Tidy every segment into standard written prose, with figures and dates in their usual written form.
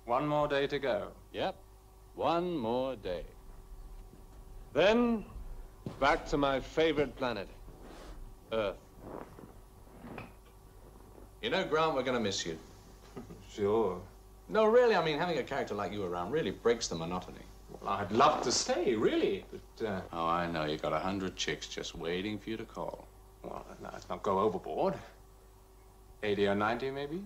One more day to go. Yep, one more day. Then, back to my favorite planet, Earth. You know, Grant, we're going to miss you. Sure. No, really, I mean, having a character like you around really breaks the monotony. Well, I'd love to stay, really, but, Oh, I know. You've got 100 chicks just waiting for you to call. Well, let's not go overboard. 80 or 90, maybe?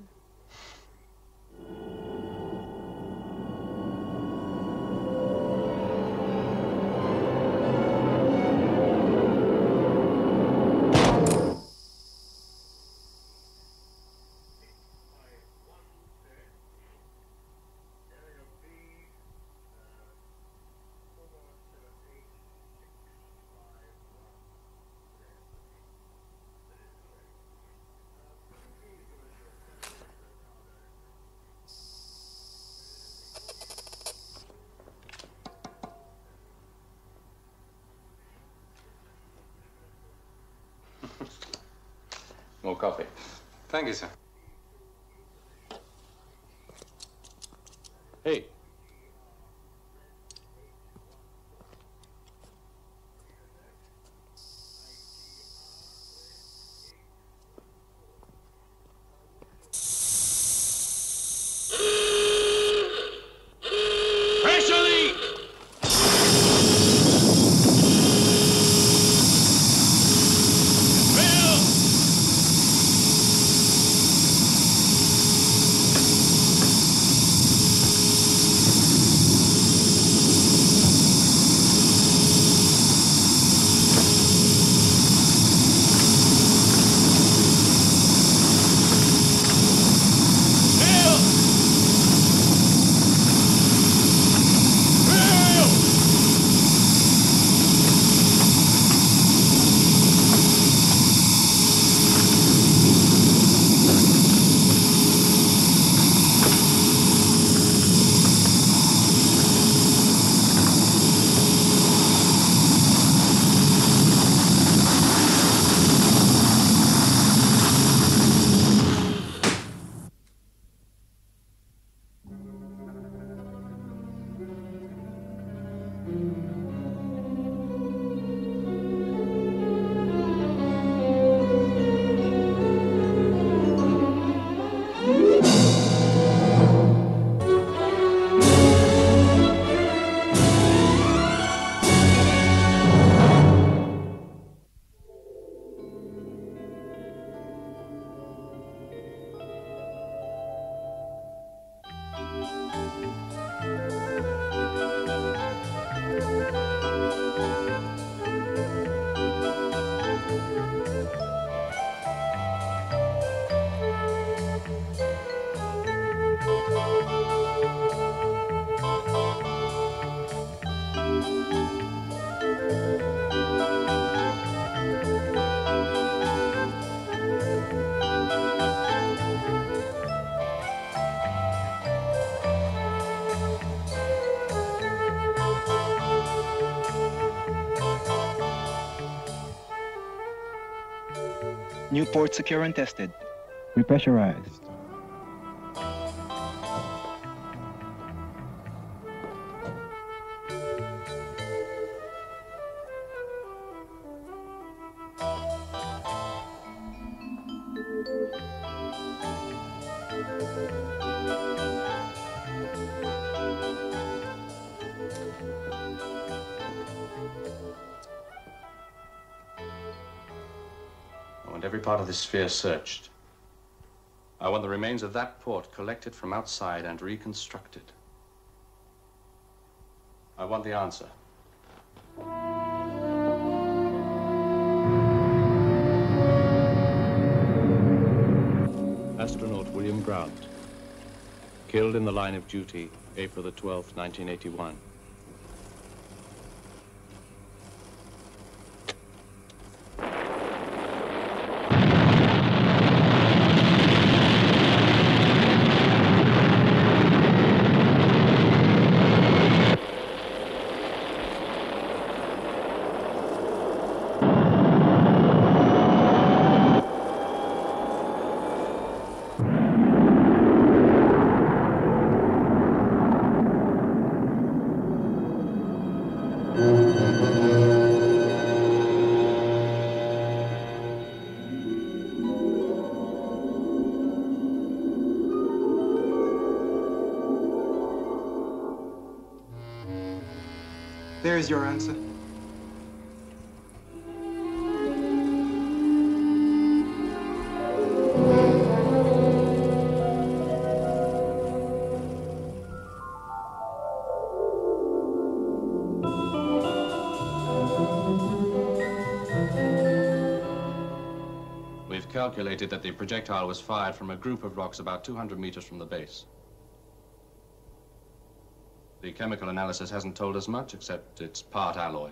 More coffee. Thank you, sir. Hey. Pressure leak! New port secure and tested. Repressurized. Every part of this sphere searched. I want the remains of that port collected from outside and reconstructed. I want the answer. Astronaut William Grant, killed in the line of duty, April the 12th, 1981. There is your answer. We've calculated that the projectile was fired from a group of rocks about 200 meters from the base. The chemical analysis hasn't told us much, except it's part alloy.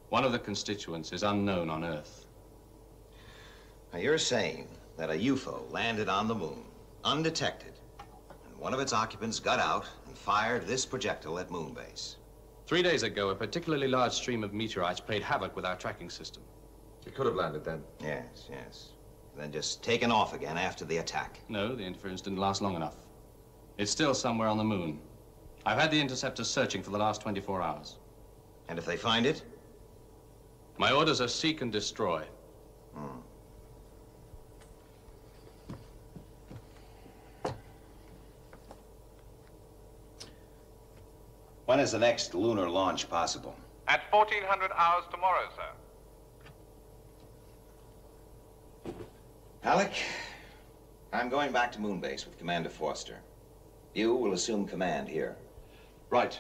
One of the constituents is unknown on Earth. Now, you're saying that a UFO landed on the moon, undetected, and one of its occupants got out and fired this projectile at moon base. 3 days ago, a particularly large stream of meteorites played havoc with our tracking system. It could have landed then. Yes, yes. Then just taken off again after the attack. No, the interference didn't last long enough. It's still somewhere on the moon. I've had the interceptors searching for the last 24 hours. And if they find it? My orders are seek and destroy. When is the next lunar launch possible? At 1400 hours tomorrow, sir. Alec, I'm going back to Moonbase with Commander Forster. You will assume command here. Right.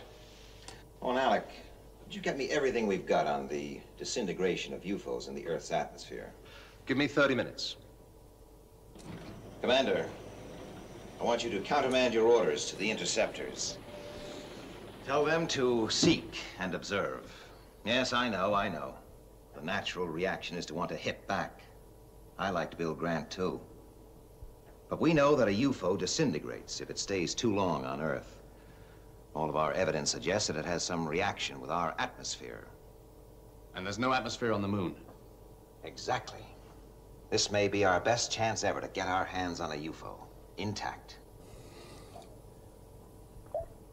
Oh, and Alec, could you get me everything we've got on the disintegration of UFOs in the Earth's atmosphere? Give me 30 minutes. Commander, I want you to countermand your orders to the interceptors. Tell them to seek and observe. Yes, I know. The natural reaction is to want to hit back. I liked Bill Grant, too. But we know that a UFO disintegrates if it stays too long on Earth. All of our evidence suggests that it has some reaction with our atmosphere. And there's no atmosphere on the moon. Exactly. This may be our best chance ever to get our hands on a UFO, intact.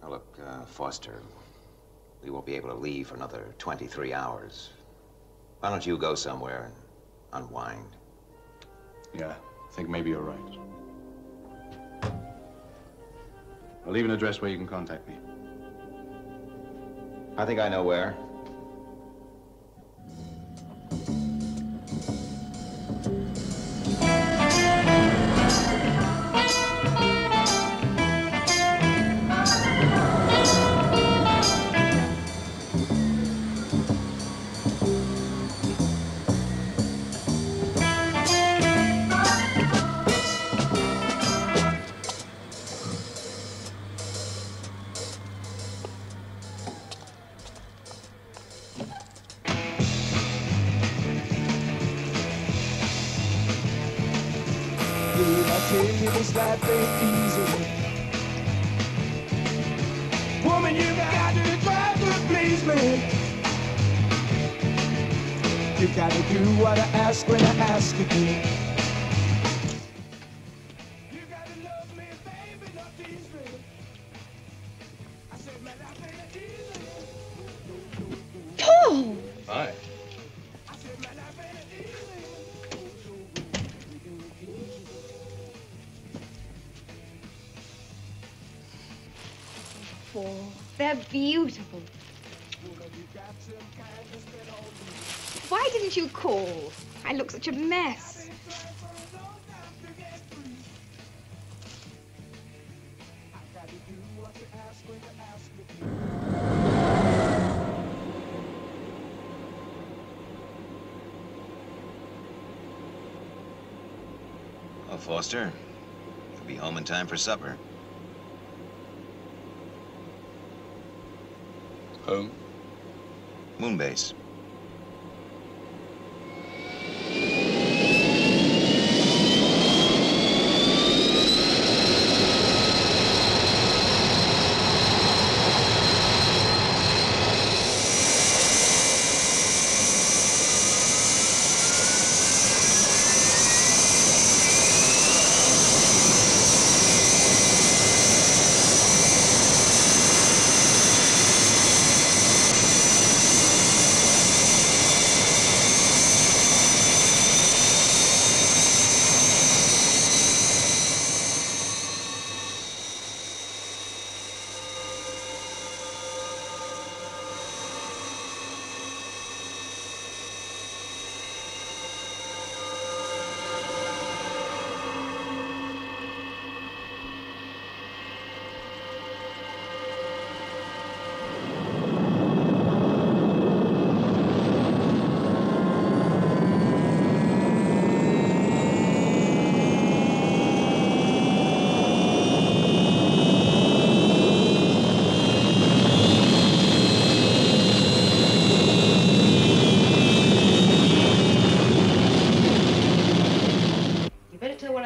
Now look, Foster, we won't be able to leave for another 23 hours. Why don't you go somewhere and unwind? Yeah, I think maybe you're right. I'll leave an address where you can contact me. I think I know where. Take this life ain't easy. Woman, you got to try to please me. You gotta do what I ask when I ask you to. You gotta love me, baby, not tease me. I said my life ain't easy. Paul! Hi. I said my life ain't easy. Paul, they're beautiful. Why didn't you call? I look such a mess. Well, Foster, you'll be home in time for supper. Home? Moonbase.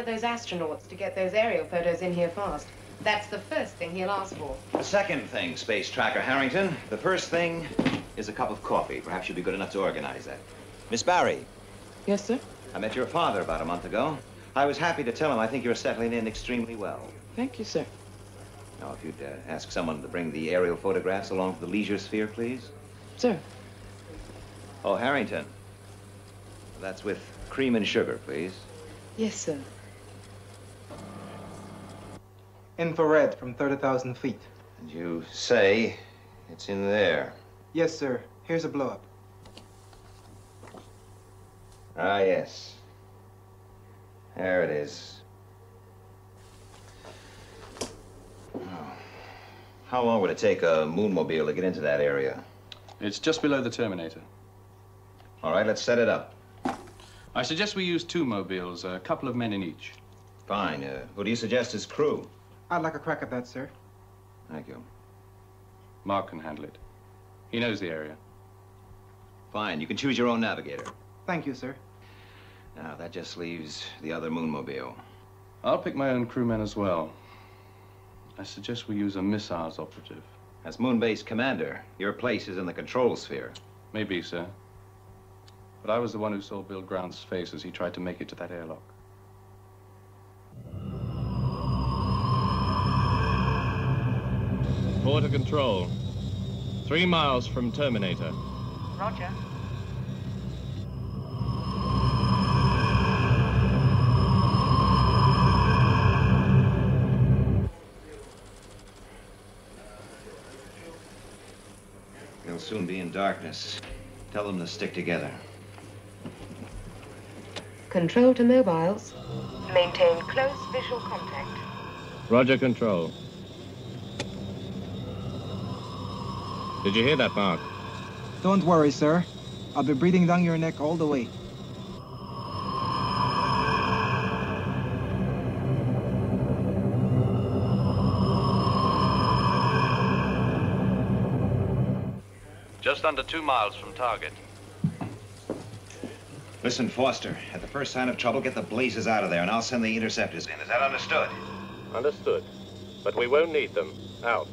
Those astronauts to get those aerial photos in here fast. That's the first thing he'll ask for. The second thing, Space Tracker Harrington. The first thing is a cup of coffee. Perhaps you'll be good enough to organize that. Miss Barry. Yes, sir? I met your father about a month ago. I was happy to tell him I think you're settling in extremely well. Thank you, sir. Now, if you'd ask someone to bring the aerial photographs along to the leisure sphere, please. Sir. Oh, Harrington. That's with cream and sugar, please. Yes, sir. Infrared from 30,000 feet. And you say it's in there. Yes, sir. Here's a blow-up. Ah, yes. There it is. Oh. How long would it take a moonmobile to get into that area? It's just below the Terminator. All right, let's set it up. I suggest we use 2 mobiles, a couple of men in each. Fine. Who do you suggest as crew? I'd like a crack at that, sir. Thank you. Mark can handle it. He knows the area. Fine. You can choose your own navigator. Thank you, sir. Now, that just leaves the other moonmobile. I'll pick my own crewmen as well. I suggest we use a missiles operative. As Moonbase commander, your place is in the control sphere. Maybe, sir. But I was the one who saw Bill Grant's face as he tried to make it to that airlock. Border control. 3 miles from Terminator. Roger. They'll soon be in darkness. Tell them to stick together. Control to mobiles. Maintain close visual contact. Roger, control. Did you hear that, Mark? Don't worry, sir. I'll be breathing down your neck all the way. Just under 2 miles from target. Listen, Foster, at the first sign of trouble, get the blazes out of there, and I'll send the interceptors in. Is that understood? Understood. But we won't need them. Out.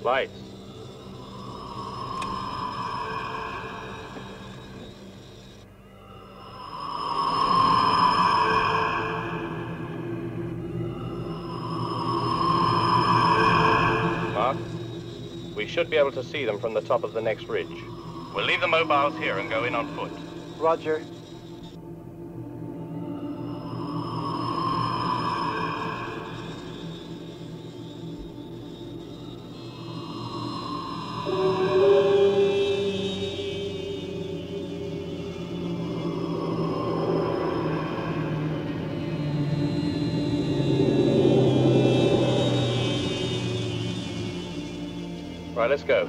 Lights. Mark, we should be able to see them from the top of the next ridge. We'll leave the mobiles here and go in on foot. Roger. Right, let's go.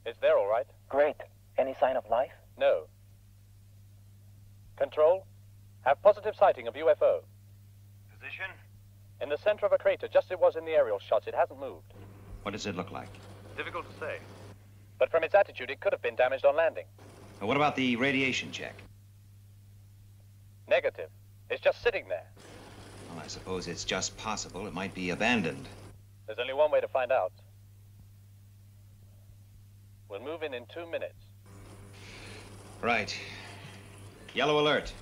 It's there, all right? Great. Any sign of life? No. Control, have positive sighting of UFO. Position? In the center of a crater, just as it was in the aerial shots. It hasn't moved. What does it look like? Difficult to say. But from its attitude, it could have been damaged on landing. Now, what about the radiation check? Negative. It's just sitting there. Well, I suppose it's just possible it might be abandoned. There's only one way to find out. We'll move in 2 minutes. Right. Yellow alert.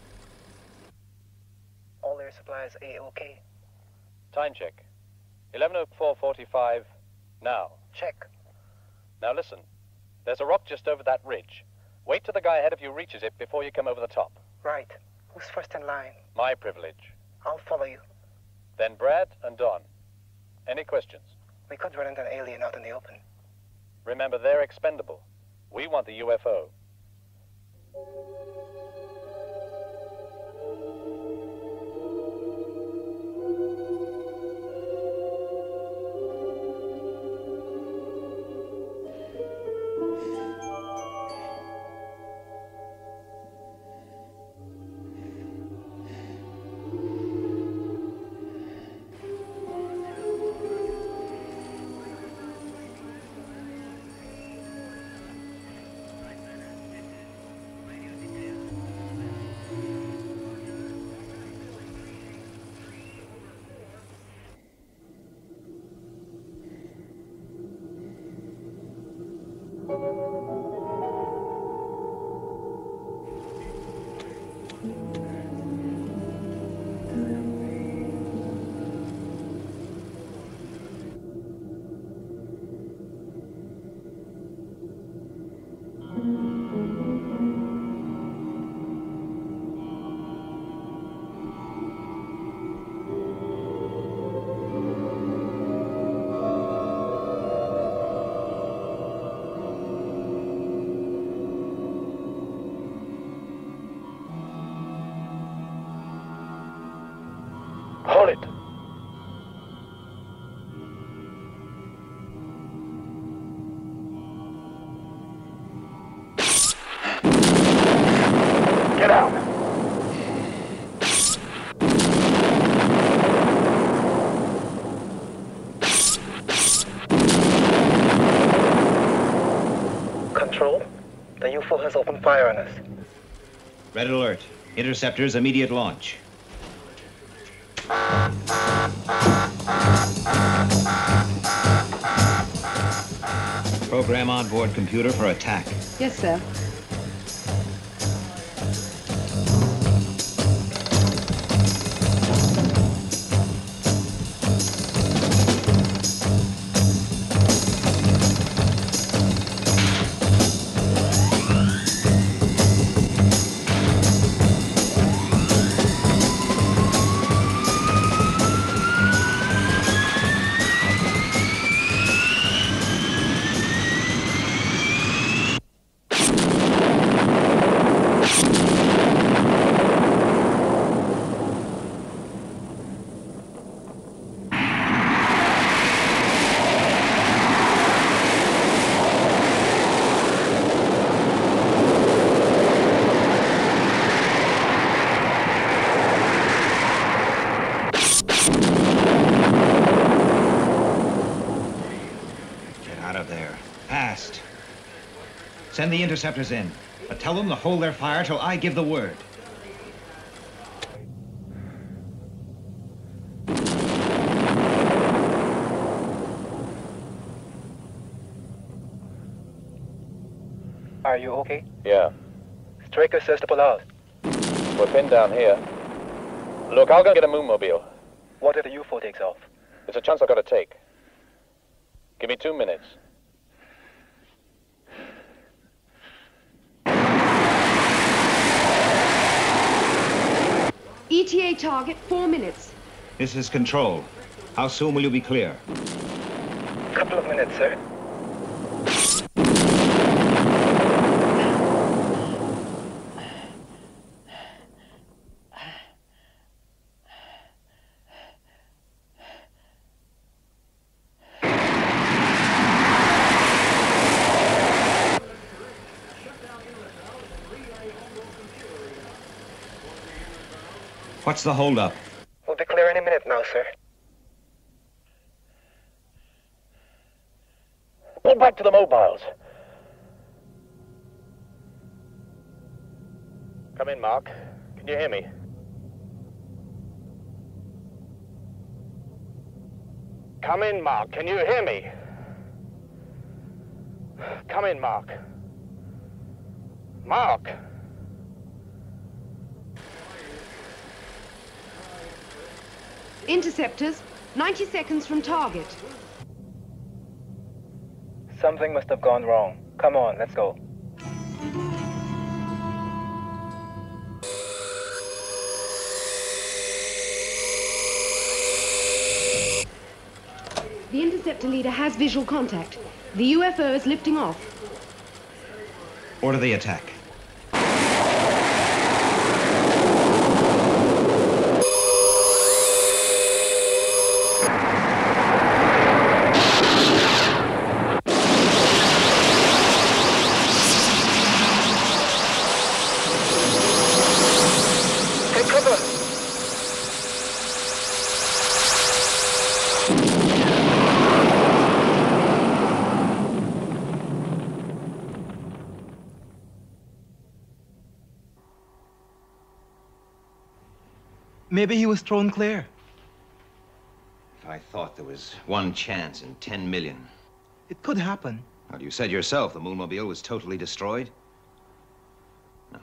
All air supplies A-OK. Time check. 11:04:45 now. Check. Now listen. There's a rock just over that ridge. Wait till the guy ahead of you reaches it before you come over the top. Right. Who's first in line? My privilege. I'll follow you. Then Brad and Don. Any questions? We could run into an alien out in the open. Remember, they're expendable. We want the UFO. The UFO has opened fire on us. Red alert. Interceptors, immediate launch. Program onboard computer for attack. Yes, sir. Send the interceptors in, but tell them to hold their fire till I give the word. Are you okay? Yeah. Straker says to pull out. We're pinned down here. Look, I'll go get a moonmobile. What if the UFO takes off? It's a chance I've got to take. Give me 2 minutes. ETA target, 4 minutes. This is Control. How soon will you be clear? Couple of minutes, sir. What's the holdup? We'll be clear any minute now, sir. Pull back to the mobiles. Come in, Mark. Can you hear me? Come in, Mark. Can you hear me? Come in, Mark. Mark! Interceptors, 90 seconds from target. Something must have gone wrong. Come on, let's go. The interceptor leader has visual contact. The UFO is lifting off. Order the attack. Maybe he was thrown clear. If I thought there was one chance in 10 million. It could happen. Well, you said yourself the moonmobile was totally destroyed. No.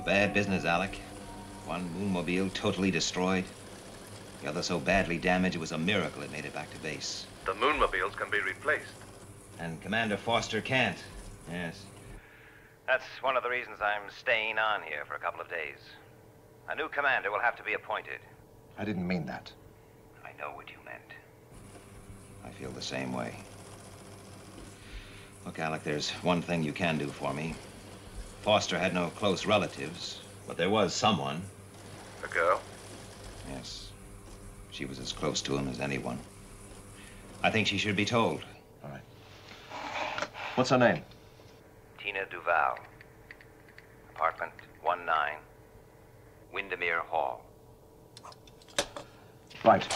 A bad business, Alec. One moonmobile totally destroyed. The other so badly damaged it was a miracle it made it back to base. The moonmobiles can be replaced. And Commander Foster can't. Yes. That's one of the reasons I'm staying on here for a couple of days. A new commander will have to be appointed. I didn't mean that. I know what you meant. I feel the same way. Look, Alec, there's one thing you can do for me. Foster had no close relatives, but there was someone. A girl? Yes. She was as close to him as anyone. I think she should be told. All right. What's her name? Tina Duval. Apartment 19, Windermere Hall. Right.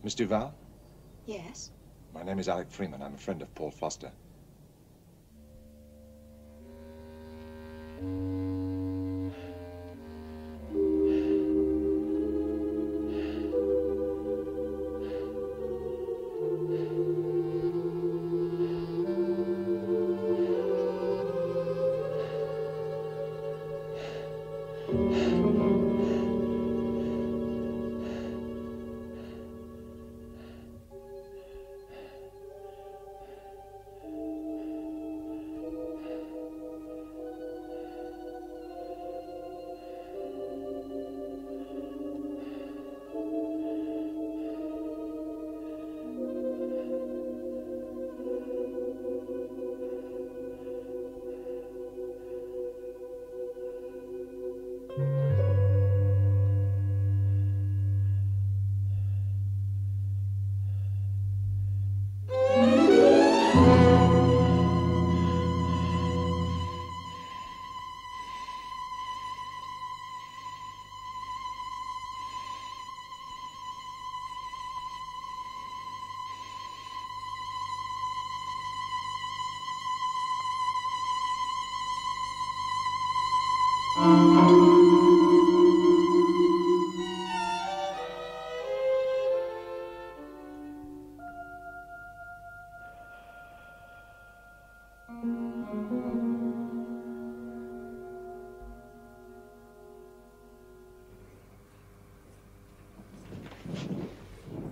Miss Duval? Yes? My name is Alec Freeman. I'm a friend of Paul Foster.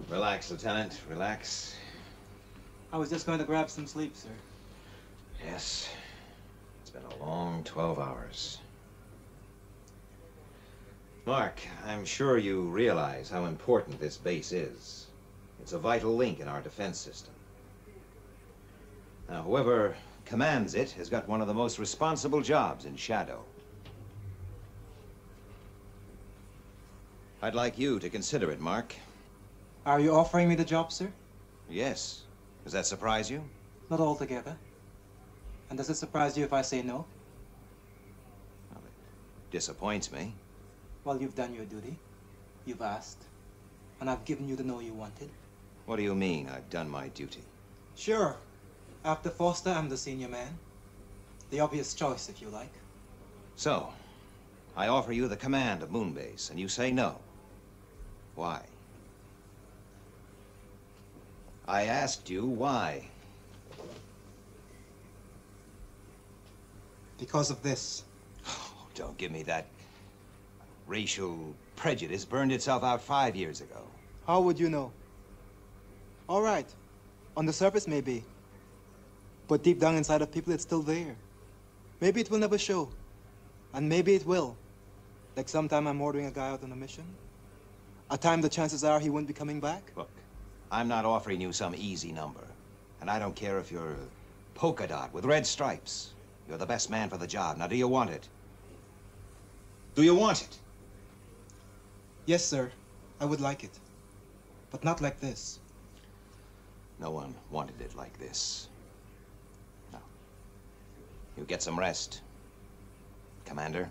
Relax, Lieutenant. Relax. I was just going to grab some sleep, sir. Yes. It's been a long 12 hours. Mark, I'm sure you realize how important this base is. It's a vital link in our defense system. Now, whoever commands it has got one of the most responsible jobs in SHADO. I'd like you to consider it, Mark. Are you offering me the job, sir? Yes. Does that surprise you? Not altogether. And does it surprise you if I say no? Well, it disappoints me. Well, you've done your duty. You've asked. And I've given you the no you wanted. What do you mean, I've done my duty? Sure. After Foster, I'm the senior man. The obvious choice, if you like. So, I offer you the command of Moonbase, and you say no. Why? I asked you why. Because of this. Oh, don't give me that. Racial prejudice burned itself out 5 years ago. How would you know? All right. On the surface, maybe. But deep down inside of people, it's still there. Maybe it will never show. And maybe it will. Like sometime I'm ordering a guy out on a mission. A time the chances are he won't be coming back. Look, I'm not offering you some easy number. And I don't care if you're polka dot with red stripes. You're the best man for the job. Now, do you want it? Do you want it? Yes, sir. I would like it. But not like this. No one wanted it like this. You get some rest, Commander.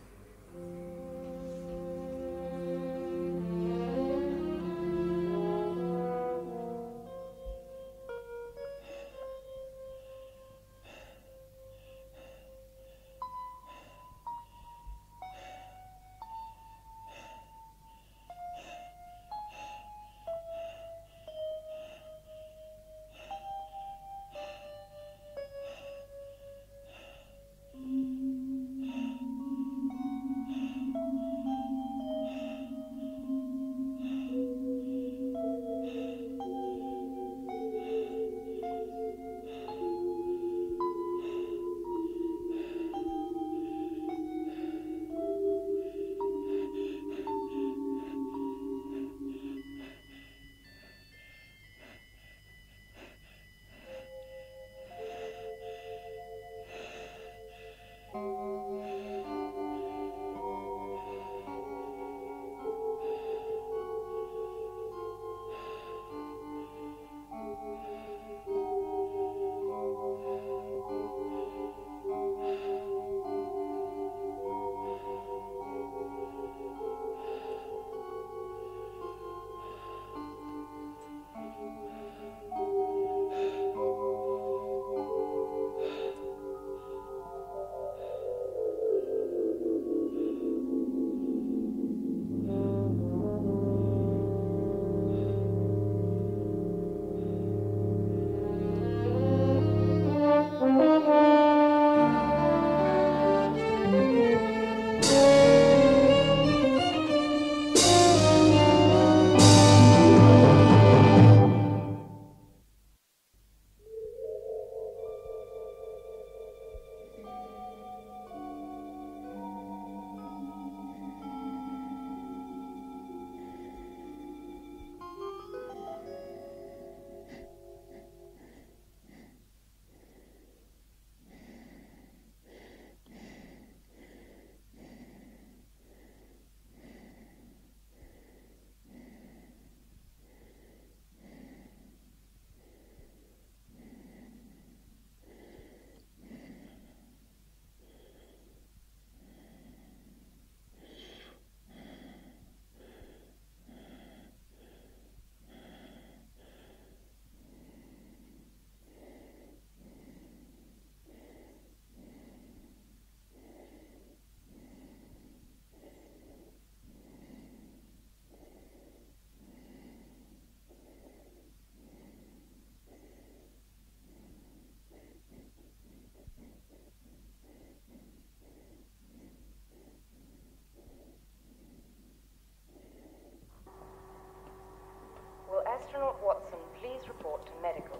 Astronaut Watson, please report to medical.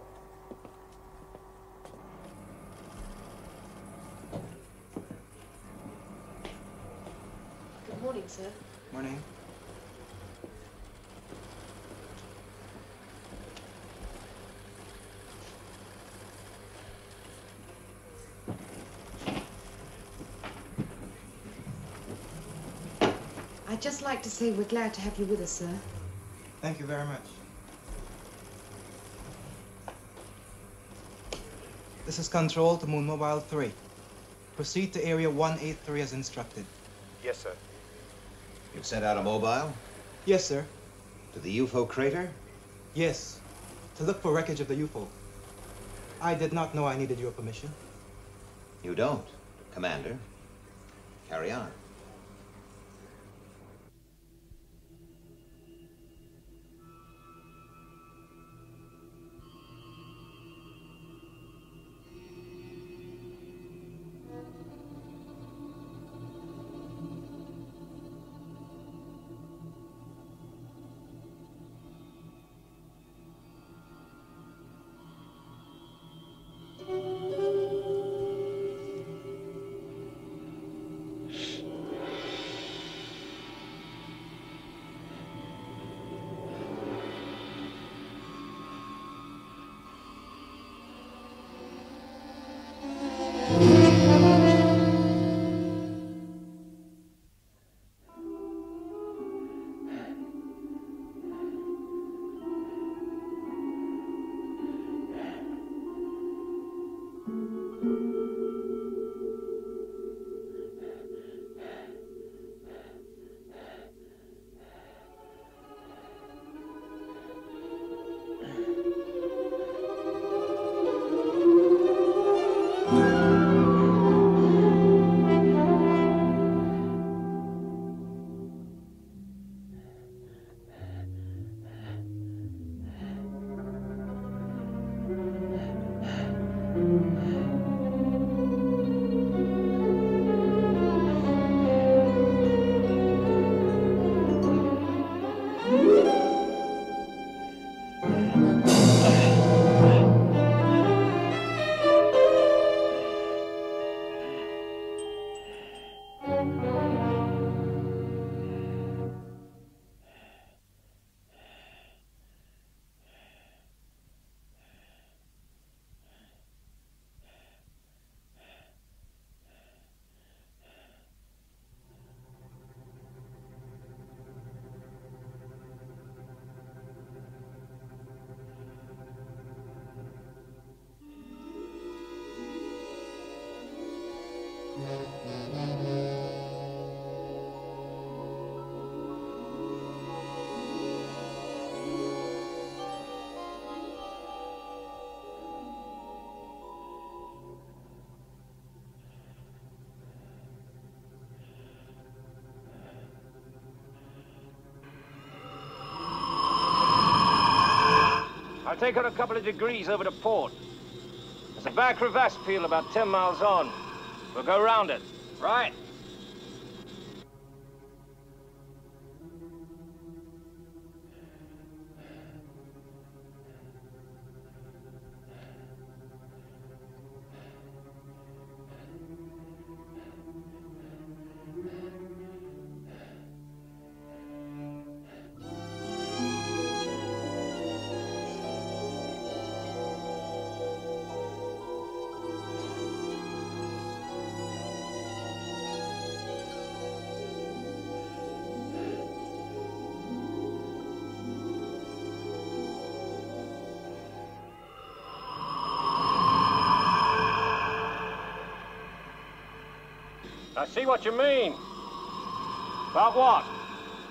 Good morning, sir. Morning. I'd just like to say we're glad to have you with us, sir. Thank you very much. This is Control to Moon Mobile 3. Proceed to Area 183 as instructed. Yes, sir. You've sent out a mobile? Yes, sir. To the UFO crater? Yes. To look for wreckage of the UFO. I did not know I needed your permission. You don't, Commander. Carry on. I'll take her a couple of degrees over to port. There's a back crevasse peel about 10 miles on. We'll go round it. Right. I see what you mean. About what?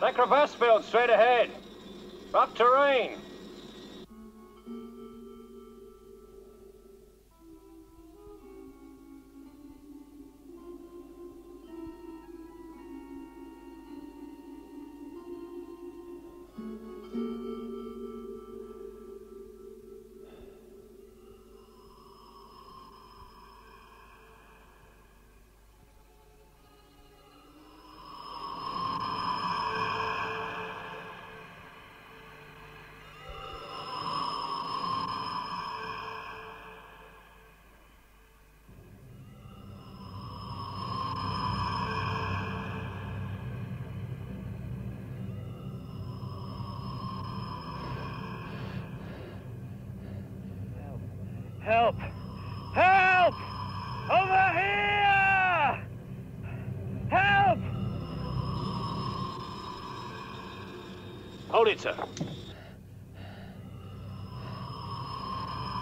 That crevasse field straight ahead. Rough terrain. Help! Help! Over here! Help! Hold it, sir.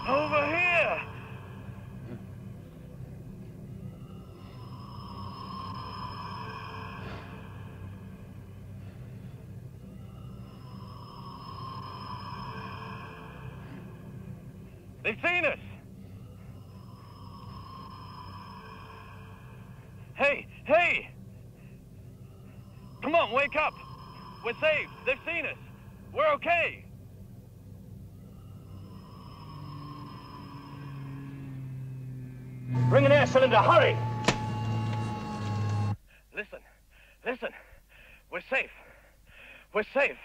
Over here! They've seen us! Hey! Hey! Come on, wake up! We're saved! They've seen us! We're okay! Bring an air cylinder, hurry! Listen, listen. We're safe. We're safe.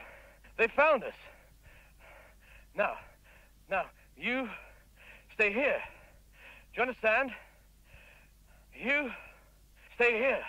They found us. Now, you stay here. Do you understand? You stay here.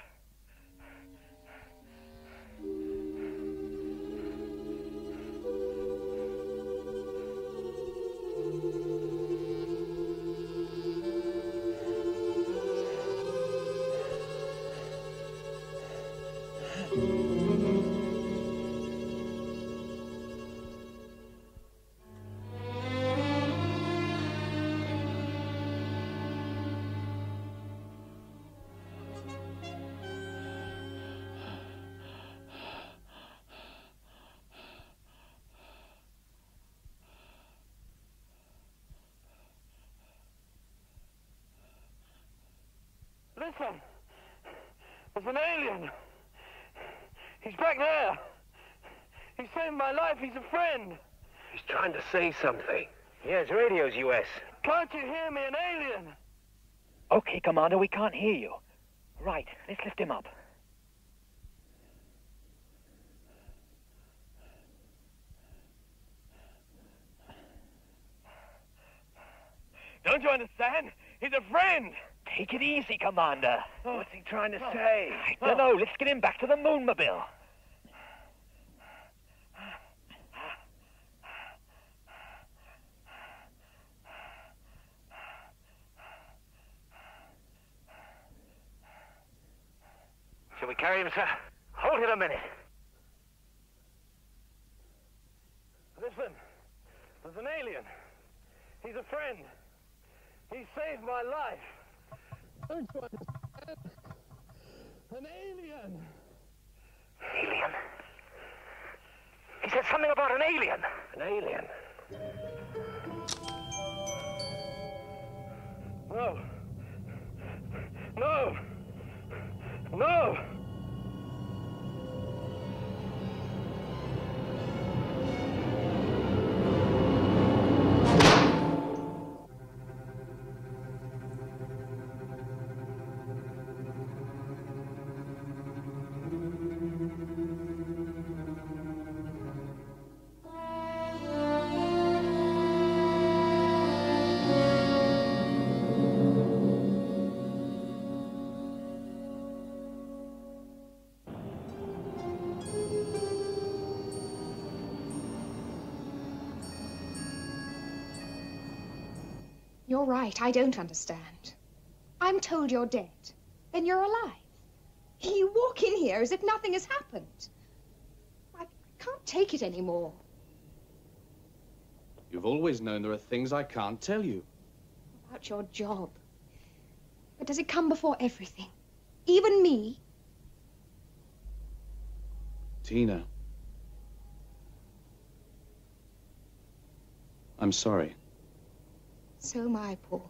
Listen, there's an alien. He's back there. He saved my life. He's a friend. He's trying to say something. Yes, radio's US. Can't you hear me? An alien. Okay, Commander, we can't hear you. Right, let's lift him up. Don't you understand? He's a friend. Take it easy, Commander. What's he trying to say? I don't know. Let's get him back to the Moonmobile. Shall we carry him, sir? Hold it a minute. Listen, there's an alien. He's a friend. He saved my life. Don't you understand? An alien. Alien? He said something about an alien. An alien? No. No. No. You're right, I don't understand. I'm told you're dead. Then you're alive. You walk in here as if nothing has happened. I can't take it anymore. You've always known there are things I can't tell you. About your job. But does it come before everything? Even me? Tina. I'm sorry. So am I, Paul.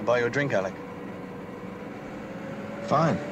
Buy you a drink, Alec. Fine.